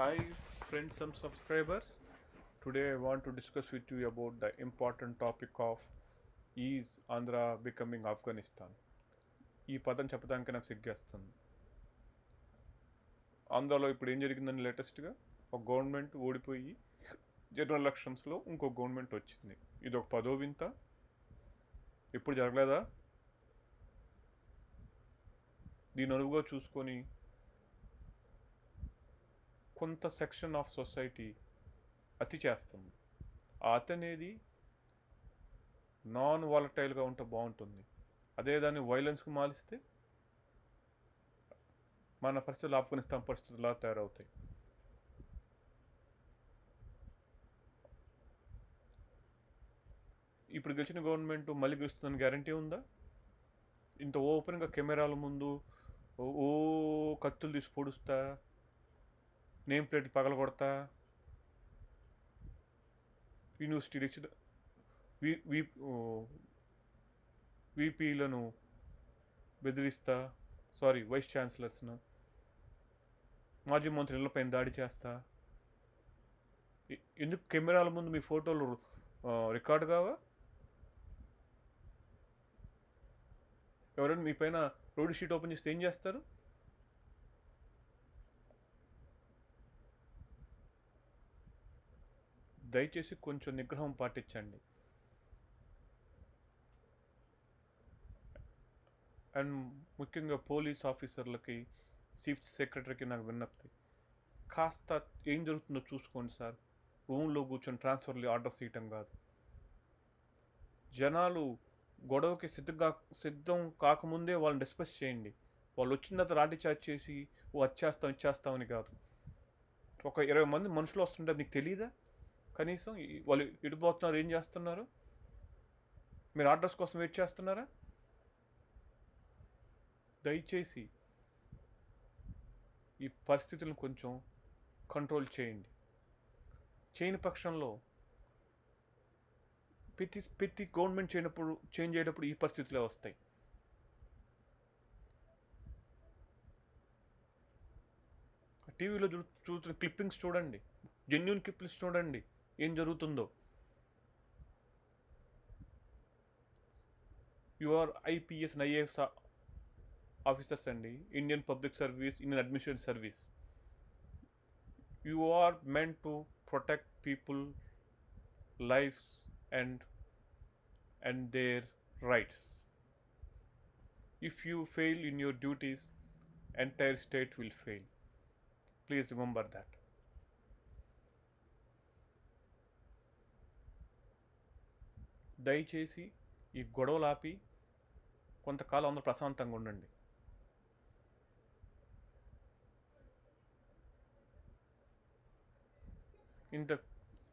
Hi, friends and subscribers. Today I want to discuss with you about the important topic of is Andhra becoming Afghanistan. ఈ పదం చెప్పడానికి నాకు సిగ్గేస్తుంది. ఆంధ్రాలో ఇప్పుడు ఏం జరిగిందని లేటెస్ట్గా ఒక గవర్నమెంట్ ఓడిపోయి జనరల్ ఎలక్షన్స్లో ఇంకో గవర్నమెంట్ వచ్చింది. ఇది ఒక పదో వింత. ఎప్పుడు జరగలేదా? దీని అనువుగా చూసుకొని కొంత సెక్షన్ ఆఫ్ సొసైటీ అతి చేస్తుంది. ఆ అతి అనేది నాన్ వాలటైల్గా ఉంటే బాగుంటుంది. అదే దాన్ని వైలెన్స్కి మాలిస్తే మన పరిస్థితులు ఆఫ్ఘనిస్తాన్ పరిస్థితులా తయారవుతాయి. ఇప్పుడు గెలిచిన గవర్నమెంట్ మళ్ళీ గెలుస్తుందని గ్యారంటీ ఉందా? ఇంత ఓపెన్గా కెమెరాల ముందు ఓ కత్తులు తీసి పొడుస్తా, నేమ్ ప్లేట్ పగలగొడతా, యూనివర్సిటీ లెక్చర్ వీపీలను బెదిరిస్తా, వైస్ ఛాన్సలర్స్ను, మాజీ మంత్రులపైన దాడి చేస్తా. ఎందుకు కెమెరాల ముందు మీ ఫోటోలు రికార్డు కావా? ఎవరైనా మీ పైన రోడ్ షీట్ ఓపెన్ చేస్తే ఏం చేస్తారు? దయచేసి కొంచెం నిగ్రహం పాటించండి. అండ్ ముఖ్యంగా పోలీస్ ఆఫీసర్లకి, చీఫ్ సెక్రటరీకి నాకు విన్నప్తి, కాస్త ఏం జరుగుతుందో చూసుకోండి సార్. రూమ్లో కూర్చొని ట్రాన్స్ఫర్లు ఆర్డర్స్ ఇవ్వటం కాదు. జనాలు గొడవకి సిద్ధం కాకముందే వాళ్ళని డిస్కస్ చేయండి. వాళ్ళు వచ్చిన తర్వాత లాఠీ చార్జ్ చేసి ఇచ్చేస్తామని కాదు. ఒక 20 మంది మనుషులు వస్తుంటే నీకు తెలియదా? కనీసం వాళ్ళు ఇడిపోతున్నారు, ఏం చేస్తున్నారు? మీరు ఆర్డర్స్ కోసం వెయిట్ చేస్తున్నారా? దయచేసి ఈ పరిస్థితులను కొంచెం కంట్రోల్ చేయండి. చేయని పక్షంలో ప్రతి గవర్నమెంట్ చేంజ్ అయ్యేటప్పుడు ఈ పరిస్థితులే వస్తాయి. టీవీలో చూస్తున్న క్లిప్పింగ్స్ చూడండి, జెన్యూన్ క్లిప్పింగ్స్ చూడండి, ఏం జరుగుతుందో. Your IPS and IAS officers అండి, Indian public service, Indian administrative service. You are meant to protect people lives and their rights. If you fail in your duties, entire state will fail. Please remember that. దయచేసి ఈ గొడవలు ఆపి కొంతకాలం అందరూ ప్రశాంతంగా ఉండండి. ఇంత